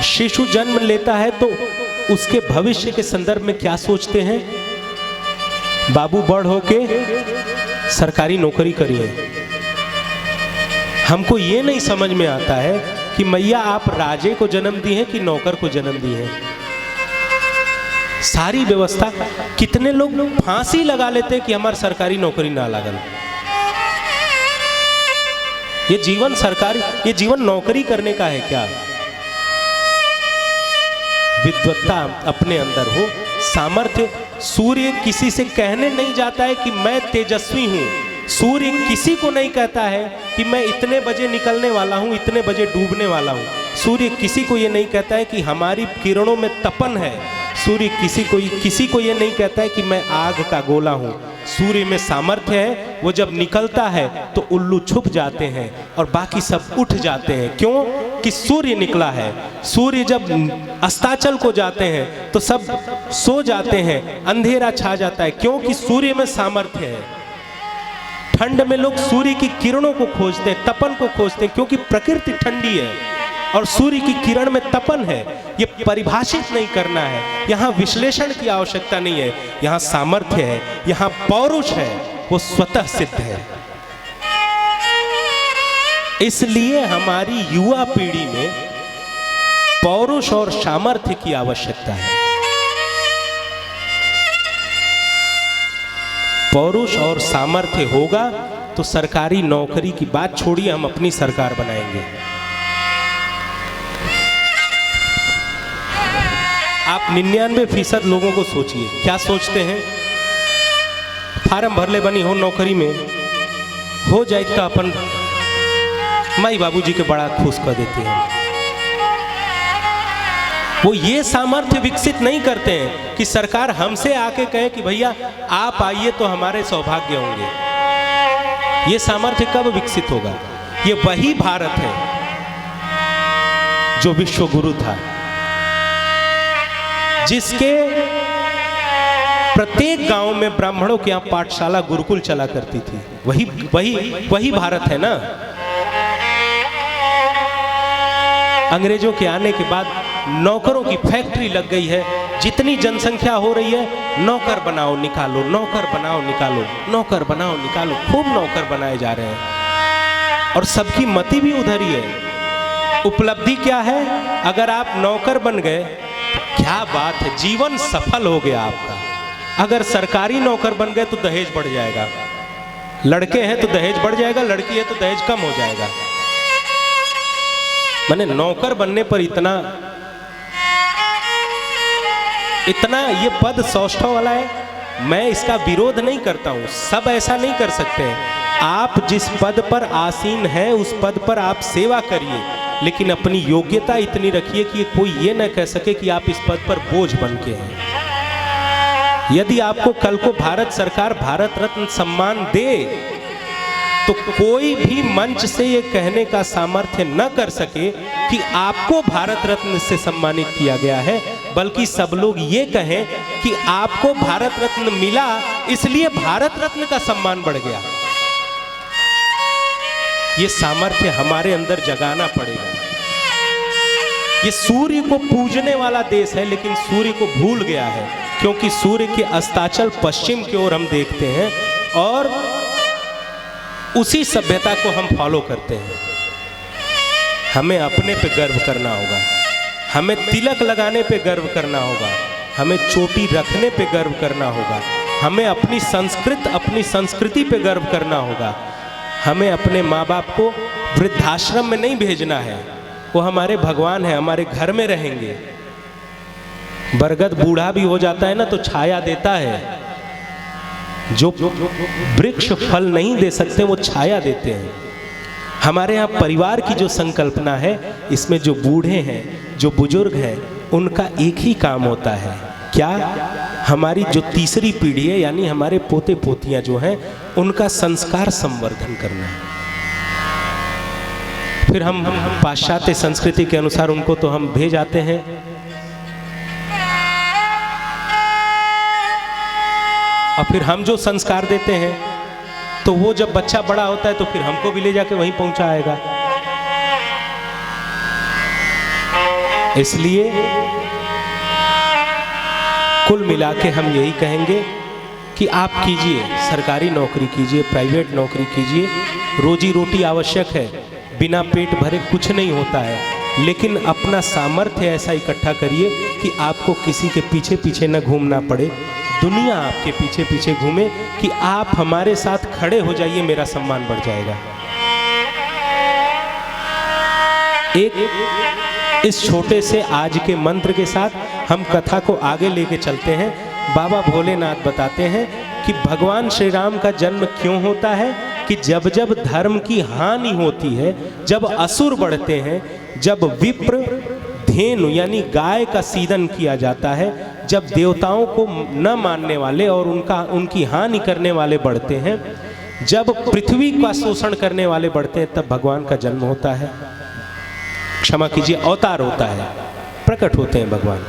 शिशु जन्म लेता है तो उसके भविष्य के संदर्भ में क्या सोचते हैं? बाबू बड़ होके सरकारी नौकरी करिए। हमको ये नहीं समझ में आता है कि मैया आप राजे को जन्म दी है कि नौकर को जन्म दी है। सारी व्यवस्था, कितने लोग फांसी लगा लेते कि हमारी सरकारी नौकरी ना लगन। ये जीवन सरकारी, ये जीवन नौकरी करने का है क्या? विद्वत्ता अपने अंदर हो, सामर्थ्य। सूर्य किसी से कहने नहीं जाता है कि मैं तेजस्वी हूं। सूर्य किसी को नहीं कहता है कि मैं इतने बजे निकलने वाला हूं, इतने बजे डूबने वाला हूं। सूर्य किसी को ये नहीं कहता है कि हमारी किरणों में तपन है। सूर्य किसी को ये नहीं कहता है कि मैं आग का गोला हूं। सूर्य में सामर्थ्य है, वो जब निकलता है तो उल्लू छुप जाते हैं और बाकी सब उठ जाते हैं। क्यों? कि सूर्य निकला है। सूर्य जब अस्ताचल को जाते हैं तो सब सो जाते हैं, अंधेरा छा जाता है। क्यों? कि सूर्य में सामर्थ्य है। ठंड में लोग सूर्य की किरणों को खोजते हैं, तपन को खोजते हैं, क्योंकि प्रकृति ठंडी है और सूर्य की किरण में तपन है। ये परिभाषित नहीं करना है, यहाँ विश्लेषण की आवश्यकता नहीं है। यहाँ सामर्थ्य है, यहाँ पौरुष है, वो स्वतः सिद्ध है। इसलिए हमारी युवा पीढ़ी में पौरुष और सामर्थ्य की आवश्यकता है। पौरुष और सामर्थ्य होगा तो सरकारी नौकरी की बात छोड़िए, हम अपनी सरकार बनाएंगे। आप 99% लोगों को सोचिए, क्या सोचते हैं? फार्म भरले बनी हो नौकरी में, हो जाए तो अपन माई बाबूजी के बड़ा खुश कर देते हैं। वो ये सामर्थ्य विकसित नहीं करते हैं कि सरकार हमसे आके कहे कि भैया आप आइए तो हमारे सौभाग्य होंगे। ये सामर्थ्य कब विकसित होगा? ये वही भारत है जो विश्व गुरु था, जिसके प्रत्येक गांव में ब्राह्मणों के यहाँ पाठशाला गुरुकुल चला करती थी। वही भारत है ना। अंग्रेजों के आने के बाद नौकरों की फैक्ट्री लग गई है। जितनी जनसंख्या हो रही है, नौकर बनाओ निकालो, नौकर बनाओ निकालो, नौकर बनाओ निकालो, खूब नौकर बनाए जा रहे हैं और सबकी मति भी उधर ही है। उपलब्धि क्या है? अगर आप नौकर बन गए, क्या बात है, जीवन सफल हो गया आपका। अगर सरकारी नौकर बन गए तो दहेज बढ़ जाएगा। लड़के हैं तो दहेज बढ़ जाएगा, लड़की है तो दहेज कम हो जाएगा। मैंने नौकर बनने पर इतना ये पद सौष्ठव वाला है। मैं इसका विरोध नहीं करता हूं, सब ऐसा नहीं कर सकते हैं। आप जिस पद पर आसीन हैं उस पद पर आप सेवा करिए, लेकिन अपनी योग्यता इतनी रखिए कि कोई ये न कह सके कि आप इस पद पर बोझ बन के हैं। यदि आपको कल को भारत सरकार भारत रत्न सम्मान दे तो कोई भी मंच से ये कहने का सामर्थ्य न कर सके कि आपको भारत रत्न से सम्मानित किया गया है, बल्कि सब लोग ये कहें कि आपको भारत रत्न मिला इसलिए भारत रत्न का सम्मान बढ़ गया। ये सामर्थ्य हमारे अंदर जगाना पड़ेगा। ये सूर्य को पूजने वाला देश है, लेकिन सूर्य को भूल गया है, क्योंकि सूर्य के अस्ताचल पश्चिम की ओर हम देखते हैं और उसी सभ्यता को हम फॉलो करते हैं। हमें अपने पे गर्व करना होगा, हमें तिलक लगाने पे गर्व करना होगा, हमें चोटी रखने पे गर्व करना होगा, हमें अपनी संस्कृति पे गर्व करना होगा। हमें अपने माँ बाप को वृद्धाश्रम में नहीं भेजना है, वो हमारे भगवान है, हमारे घर में रहेंगे। बरगद बूढ़ा भी हो जाता है ना तो छाया देता है। जो वृक्ष फल नहीं दे सकते वो छाया देते हैं। हमारे यहाँ परिवार की जो संकल्पना है, इसमें जो बूढ़े हैं, जो बुजुर्ग हैं, उनका एक ही काम होता है, क्या? हमारी जो तीसरी पीढ़ी है, यानी हमारे पोते पोतियां जो हैं, उनका संस्कार संवर्धन करना है। फिर हम पाश्चात्य संस्कृति के अनुसार उनको तो हम भेज आते हैं। और फिर हम जो संस्कार देते हैं तो वो जब बच्चा बड़ा होता है तो फिर हमको भी ले जाके वहीं पहुंचाएगा। इसलिए कुल मिला के हम यही कहेंगे कि आप कीजिए, सरकारी नौकरी कीजिए, प्राइवेट नौकरी कीजिए, रोजी रोटी आवश्यक है, बिना पेट भरे कुछ नहीं होता है, लेकिन अपना सामर्थ्य ऐसा इकट्ठा करिए कि आपको किसी के पीछे पीछे न घूमना पड़े, दुनिया आपके पीछे पीछे घूमे कि आप हमारे साथ खड़े हो जाइए, मेरा सम्मान बढ़ जाएगा। एक इस छोटे से आज के मंत्र के साथ हम कथा को आगे लेके चलते हैं। बाबा भोलेनाथ बताते हैं कि भगवान श्री राम का जन्म क्यों होता है कि जब जब धर्म की हानि होती है, जब असुर बढ़ते हैं, जब विप्र धेनु यानी गाय का सीदन किया जाता है, जब देवताओं को न मानने वाले और उनकी हानि करने वाले बढ़ते हैं, जब पृथ्वी का शोषण करने वाले बढ़ते हैं, तब भगवान का जन्म होता है, क्षमा कीजिए अवतार होता है, प्रकट होते हैं भगवान।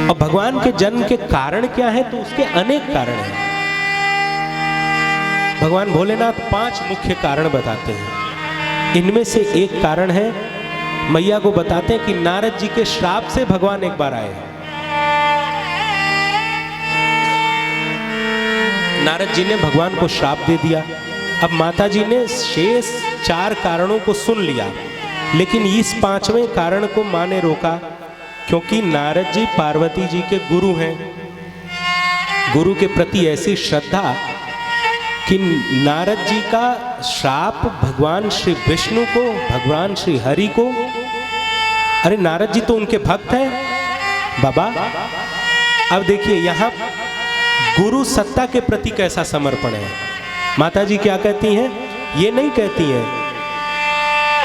और भगवान के जन्म के कारण क्या है? तो उसके अनेक कारण हैं। भगवान भोलेनाथ 5 मुख्य कारण बताते हैं। इनमें से एक कारण है, मैया को बताते हैं कि नारद जी के श्राप से भगवान एक बार आए। नारद जी ने भगवान को श्राप दे दिया। अब माता जी ने शेष 4 कारणों को सुन लिया, लेकिन इस 5वें कारण को माँ ने रोका, क्योंकि नारद जी पार्वती जी के गुरु हैं। गुरु के प्रति ऐसी श्रद्धा कि नारद जी का श्राप भगवान श्री विष्णु को, भगवान श्री हरि को, अरे नारद जी तो उनके भक्त हैं बाबा। अब देखिए यहाँ गुरु सत्ता के प्रति कैसा समर्पण है। माता जी क्या कहती हैं? ये नहीं कहती हैं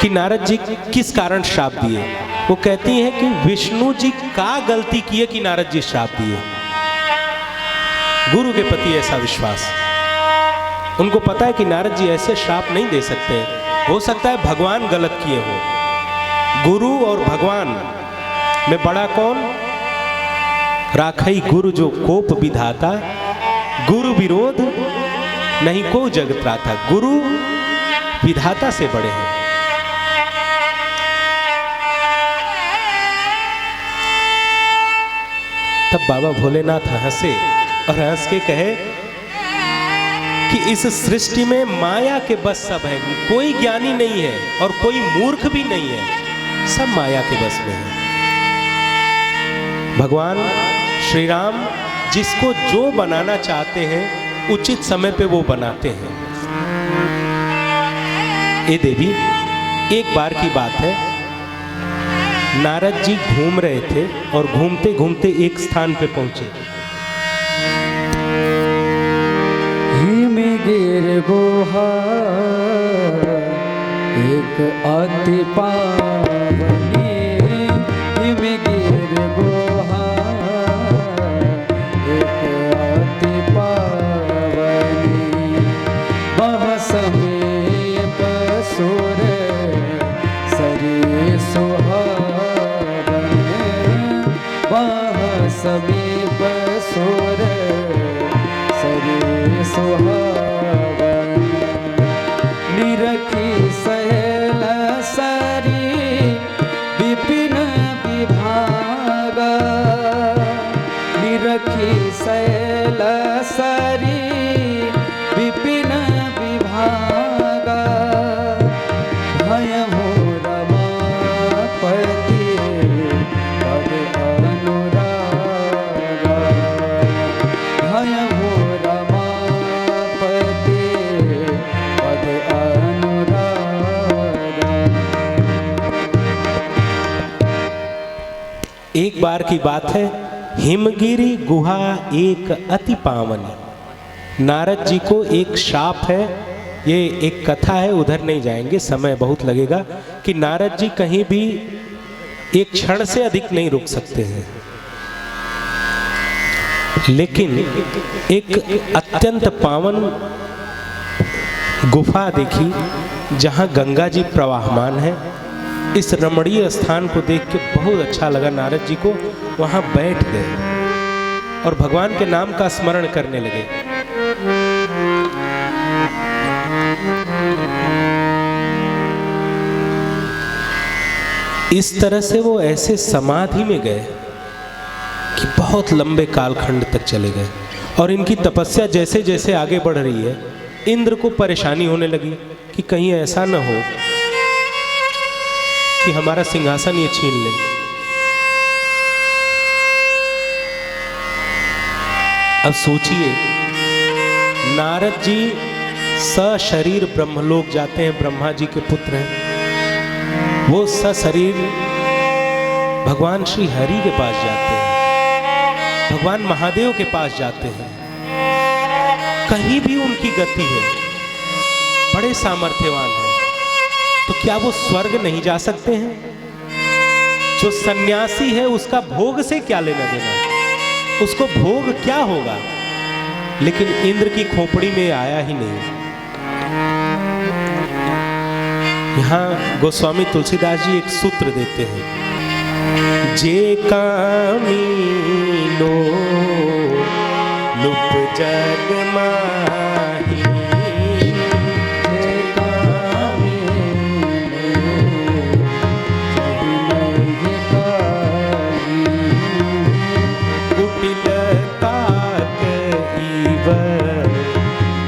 कि नारद जी किस कारण श्राप दिए, वो कहती हैं कि विष्णु जी का गलती किए कि नारद जी श्राप दिए। गुरु के प्रति ऐसा विश्वास, उनको पता है कि नारद जी ऐसे श्राप नहीं दे सकते, हो सकता है भगवान गलत किए हो। गुरु और भगवान में बड़ा कौन? राखई गुरु जो कोप विधाता, गुरु विरोध नहीं को जगत राता। गुरु विधाता से बड़े हैं। तब बाबा भोलेनाथ हंसे और हंस के कहे कि इस सृष्टि में माया के बस सब है, कोई ज्ञानी नहीं है और कोई मूर्ख भी नहीं है, सब माया के बस में है। भगवान श्री राम जिसको जो बनाना चाहते हैं उचित समय पे वो बनाते हैं। ये देवी, एक बार की बात है, नारद जी घूम रहे थे और घूमते घूमते एक स्थान पे पहुंचे। हिमगिर गुहा एक अति पावनी, हिमगिर गुहा एक अति पावनी, वह समीप सुर सरी सुहावनी, वह समीप सुर सरी सुहावनी, निरखी सहेल सरी विपिन विभागा, निरखी सहेल सरी विपिन विभागा, भयमु रमापति पद अनुरागा, भयमु रमापति पद अनुरागा। एक बार की बात है, हिमगिरी गुहा एक अति पावनी। नारद जी को एक श्राप है, ये एक कथा है, उधर नहीं जाएंगे, समय बहुत लगेगा, कि नारद जी कहीं भी एक क्षण से अधिक नहीं रुक सकते हैं। लेकिन एक अत्यंत पावन गुफा देखी जहां गंगा जी प्रवाहमान है। इस रमणीय स्थान को देख के बहुत अच्छा लगा नारद जी को, वहां बैठ गए और भगवान के नाम का स्मरण करने लगे। इस तरह से वो ऐसे समाधि में गए कि बहुत लंबे कालखंड तक चले गए। और इनकी तपस्या जैसे जैसे आगे बढ़ रही है, इंद्र को परेशानी होने लगी कि कहीं ऐसा न हो कि हमारा सिंहासन ये छीन ले। अब सोचिए, नारद जी सशरीर ब्रह्मलोक जाते हैं, ब्रह्मा जी के पुत्र हैं। वो सशरीर भगवान श्री हरि के पास जाते हैं, भगवान महादेव के पास जाते हैं। कहीं भी उनकी गति है, बड़े सामर्थ्यवान हैं। तो क्या वो स्वर्ग नहीं जा सकते हैं? जो सन्यासी है उसका भोग से क्या लेना देना, उसको भोग क्या होगा? लेकिन इंद्र की खोपड़ी में आया ही नहीं। यहां गोस्वामी तुलसीदास जी एक सूत्र देते हैं, जे कामीनो लुप जग माही, कुटिल काक ईवर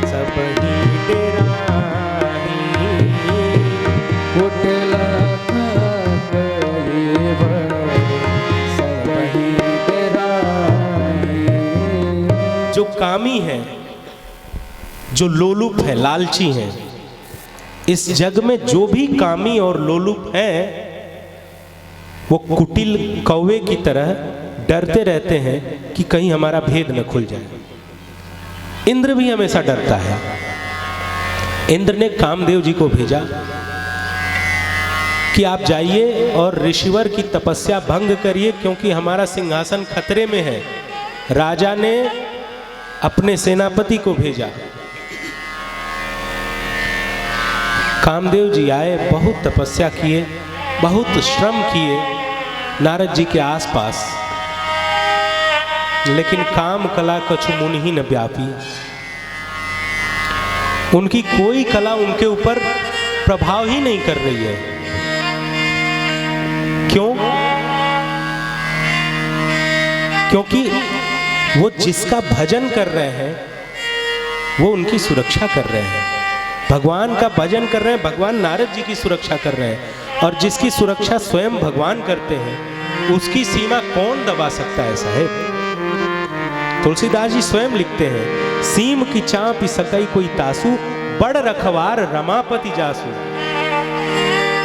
सब ही डेराही, कुटिल काक ईवर सब ही डेराही। जो कामी है, जो लोलुप है, लालची है, इस जग में जो भी कामी और लोलुप है, वो कुटिल कौवे की तरह डरते रहते हैं कि कहीं हमारा भेद न खुल जाए। इंद्र भी हमेशा डरता है। इंद्र ने कामदेव जी को भेजा कि आप जाइए और ऋषिवर की तपस्या भंग करिए, क्योंकि हमारा सिंहासन खतरे में है। राजा ने अपने सेनापति को भेजा। कामदेव जी आए, बहुत तपस्या किए, बहुत श्रम किए नारद जी के आसपास, लेकिन काम कला कछु मुनि ही न व्यापी। उनकी कोई कला उनके ऊपर प्रभाव ही नहीं कर रही है। क्यों? क्योंकि वो जिसका भजन कर रहे हैं वो उनकी सुरक्षा कर रहे हैं। भगवान का भजन कर रहे हैं, भगवान नारद जी की सुरक्षा कर रहे हैं। और जिसकी सुरक्षा स्वयं भगवान करते हैं, उसकी सीमा कौन दबा सकता है साहेब? तुलसीदास जी स्वयं लिखते हैं, सीम की चाँप सकई कोई तासु, बड़ रखवार रमापति जासु।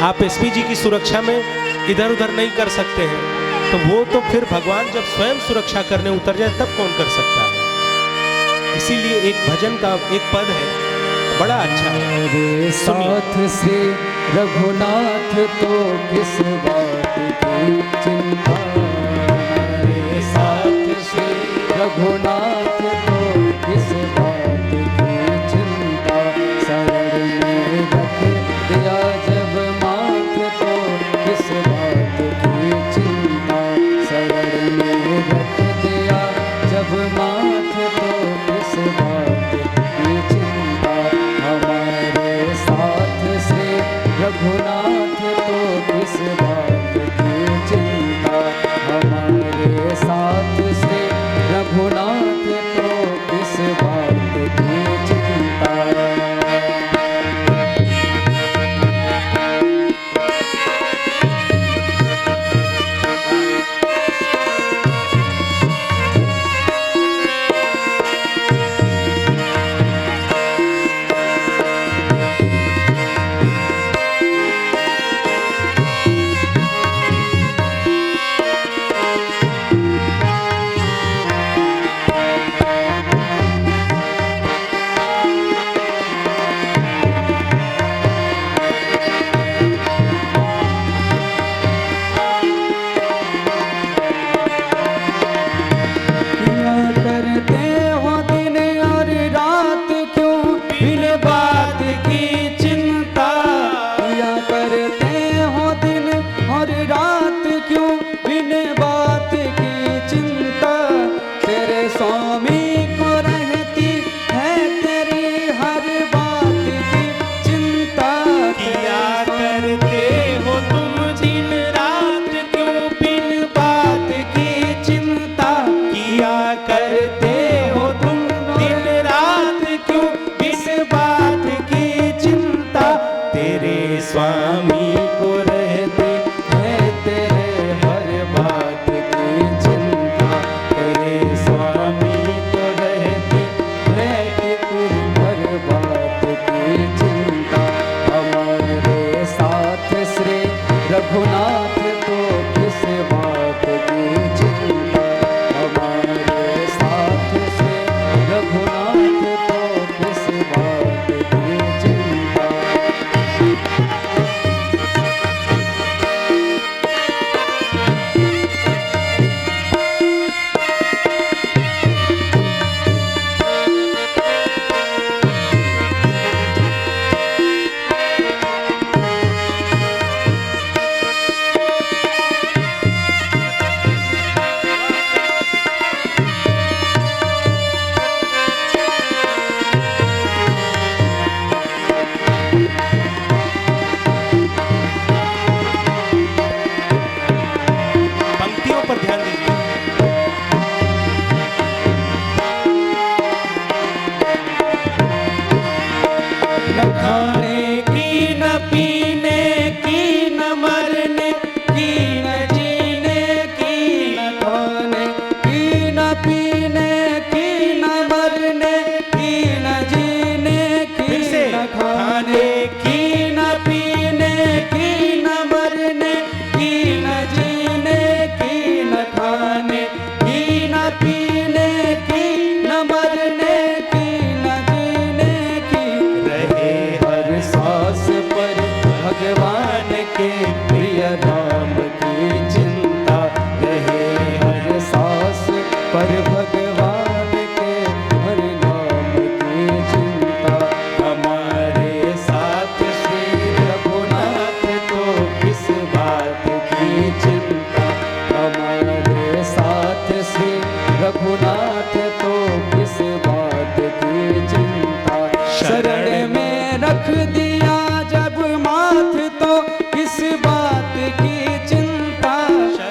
आप एसपी जी की सुरक्षा में इधर उधर नहीं कर सकते हैं, तो वो तो फिर भगवान जब स्वयं सुरक्षा करने उतर जाए तब कौन कर सकता है? इसीलिए एक भजन का एक पद है, बड़ा अच्छा है, मेरे साथ से रघुनाथ तो किस बात की चिंता, मेरे साथ से रघुनाथ तो किस बात की चिंता, शरण में रख दिया जब माथ तो किस बात की चिंता, शरण में रख दिया जब माथ तो किस बात की चिंता, हमारे साथ से रघुनाथ तो किस बात की चिंता, हमारे साथ से रघुनाथ तो किस बात की चिंता। रघुनाथ तो किस बात की चिंता, हमारे साथ से रघुनाथ तो किस बात की चिंता। पंक्तियों पर ध्यान दीजिए। न खाने की न पीने की न मरने की न जीने की, न खाने की न पीने की न मरने की न जीने की, फिर से न खाने की न पीने की न मरने की न जीने की, न खाने की न पीने की न मरने की न जीने की, रहे हर सांस पर भगवान के प्रिय नाम की चिंता, रहे हर सांस पर भगवान के हर नाम की चिंता। हमारे साथ श्री रघुनाथ तो किस बात की चिंता, हमारे साथ श्री रघुनाथ तो किस बात की चिंता। शरण में रख दिया जब माथ तो किस बात की चिंता,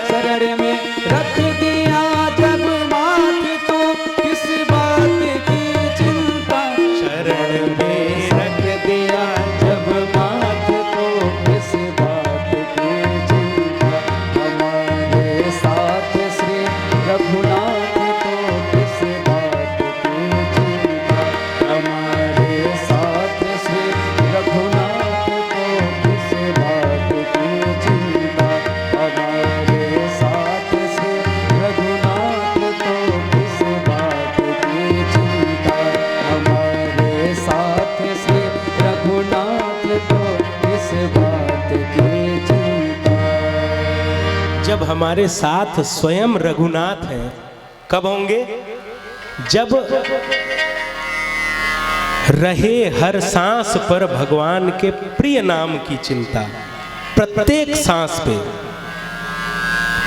शरण में रख दिया जब माथ तो किस बात की चिंता, शरण में रख दिया जब माथ तो किस बात की चिंता। हमारे साथ श्री रघुनाथ तो किस बात की चिंता, हमारे साथ श्री रघुनाथ तो किस बात की चिंता, हमारे साथ श्री रघुनाथ तो किस बात की चिंता, हमारे साथ श्री रघुनाथ तो किस बात की चिंता। जब हमारे साथ स्वयं रघुनाथ हैं, कब होंगे? जब रहे हर सांस पर भगवान के प्रिय नाम की चिंता। प्रत्येक सांस पे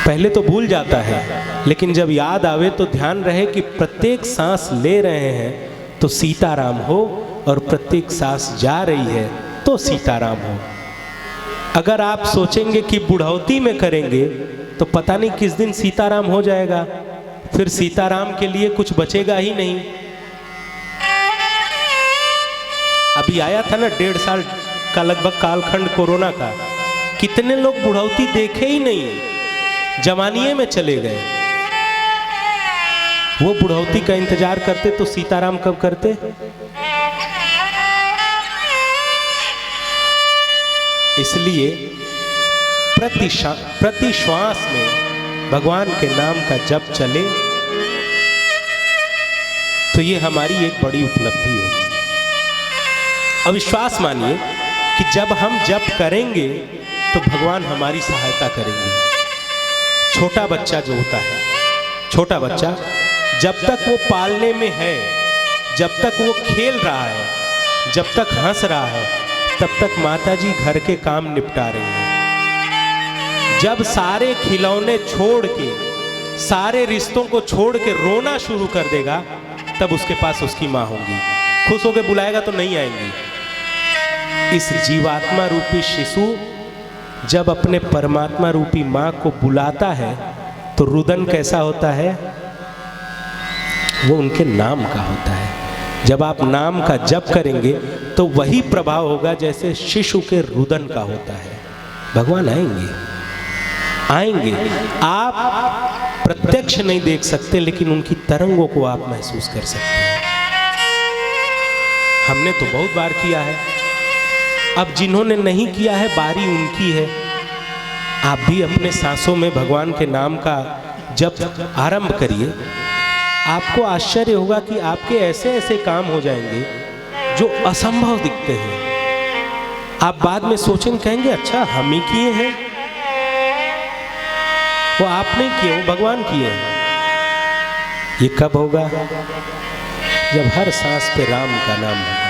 पहले तो भूल जाता है, लेकिन जब याद आवे तो ध्यान रहे कि प्रत्येक सांस ले रहे हैं तो सीताराम हो, और प्रत्येक सांस जा रही है तो सीताराम हो। अगर आप सोचेंगे कि बुढ़ौती में करेंगे तो पता नहीं किस दिन सीताराम हो जाएगा, फिर सीताराम के लिए कुछ बचेगा ही नहीं। अभी आया था ना 1.5 साल का लगभग कालखंड कोरोना का, कितने लोग बुढ़ौती देखे ही नहीं, जवानीए में चले गए। वो बुढ़ौती का इंतजार करते तो सीताराम कब करते? इसलिए प्रति श्वास में भगवान के नाम का जप चले तो ये हमारी एक बड़ी उपलब्धि होगी। अविश्वास मानिए कि जब हम जप करेंगे तो भगवान हमारी सहायता करेंगे। छोटा बच्चा जो होता है, छोटा बच्चा जब तक वो पालने में है, जब तक वो खेल रहा है, जब तक हंस रहा है, तब तक माताजी घर के काम निपटा रही हैं। जब सारे खिलौने छोड़ के, सारे रिश्तों को छोड़ के रोना शुरू कर देगा, तब उसके पास उसकी माँ होगी। खुश होकर बुलाएगा तो नहीं आएंगी। इस जीवात्मा रूपी शिशु जब अपने परमात्मा रूपी माँ को बुलाता है तो रुदन कैसा होता है? वो उनके नाम का होता है। जब आप नाम का जप करेंगे तो वही प्रभाव होगा जैसे शिशु के रुदन का होता है। भगवान आएंगे, आएंगे। आप प्रत्यक्ष नहीं देख सकते, लेकिन उनकी तरंगों को आप महसूस कर सकते हैं। हमने तो बहुत बार किया है, अब जिन्होंने नहीं किया है बारी उनकी है। आप भी अपने सांसों में भगवान के नाम का जब आरंभ करिए, आपको आश्चर्य होगा कि आपके ऐसे ऐसे काम हो जाएंगे जो असंभव दिखते हैं। आप बाद में सोचेंगे, कहेंगे अच्छा हम ही किए हैं, वो आप नहीं किए, वो भगवान किए हैं। ये कब होगा? जब हर सांस पे राम का नाम होगा।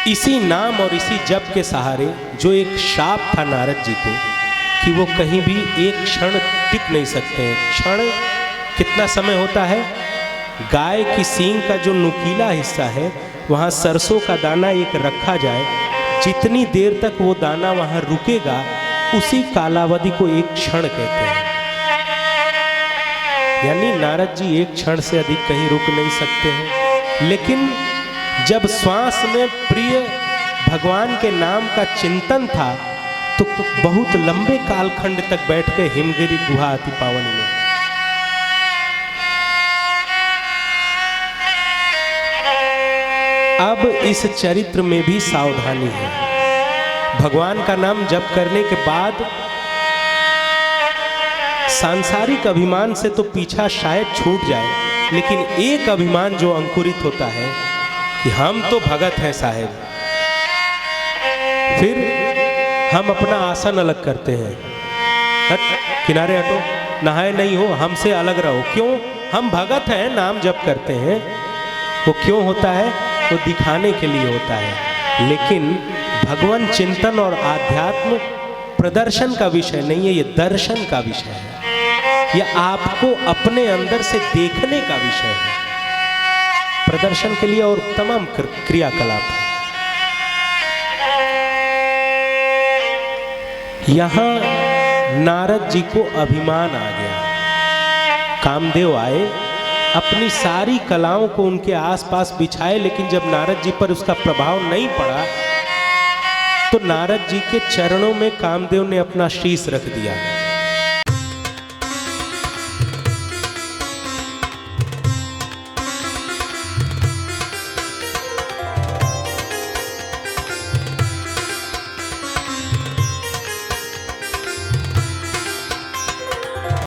इसी नाम और इसी जप के सहारे, जो एक शाप था नारद जी को कि वो कहीं भी एक क्षण टिक नहीं सकते हैं। क्षण कितना समय होता है? गाय की सींग का जो नुकीला हिस्सा है, वहाँ सरसों का दाना एक रखा जाए, जितनी देर तक वो दाना वहाँ रुकेगा, उसी कालावधि को एक क्षण कहते हैं। यानी नारद जी एक क्षण से अधिक कहीं रुक नहीं सकते हैं। लेकिन जब श्वास में प्रिय भगवान के नाम का चिंतन था, तो बहुत लंबे कालखंड तक बैठ के हिमगिरी गुहा अति पावन में अब इस चरित्र में भी सावधानी है। भगवान का नाम जप करने के बाद सांसारिक अभिमान से तो पीछा शायद छूट जाए, लेकिन एक अभिमान जो अंकुरित होता है कि हम तो भगत हैं साहेब, फिर हम अपना आसन अलग करते हैं। हट, किनारे हटो, नहाए नहीं हो, हमसे अलग रहो। क्यों? हम भगत हैं, नाम जप करते हैं। वो क्यों होता है? वो दिखाने के लिए होता है। लेकिन भगवान चिंतन और आध्यात्म प्रदर्शन का विषय नहीं है, ये दर्शन का विषय है। यह आपको अपने अंदर से देखने का विषय है। प्रदर्शन के लिए और तमाम क्रियाकलाप है। यहाँ नारद जी को अभिमान आ गया। कामदेव आए, अपनी सारी कलाओं को उनके आसपास बिछाए, लेकिन जब नारद जी पर उसका प्रभाव नहीं पड़ा, तो नारद जी के चरणों में कामदेव ने अपना शीश रख दिया।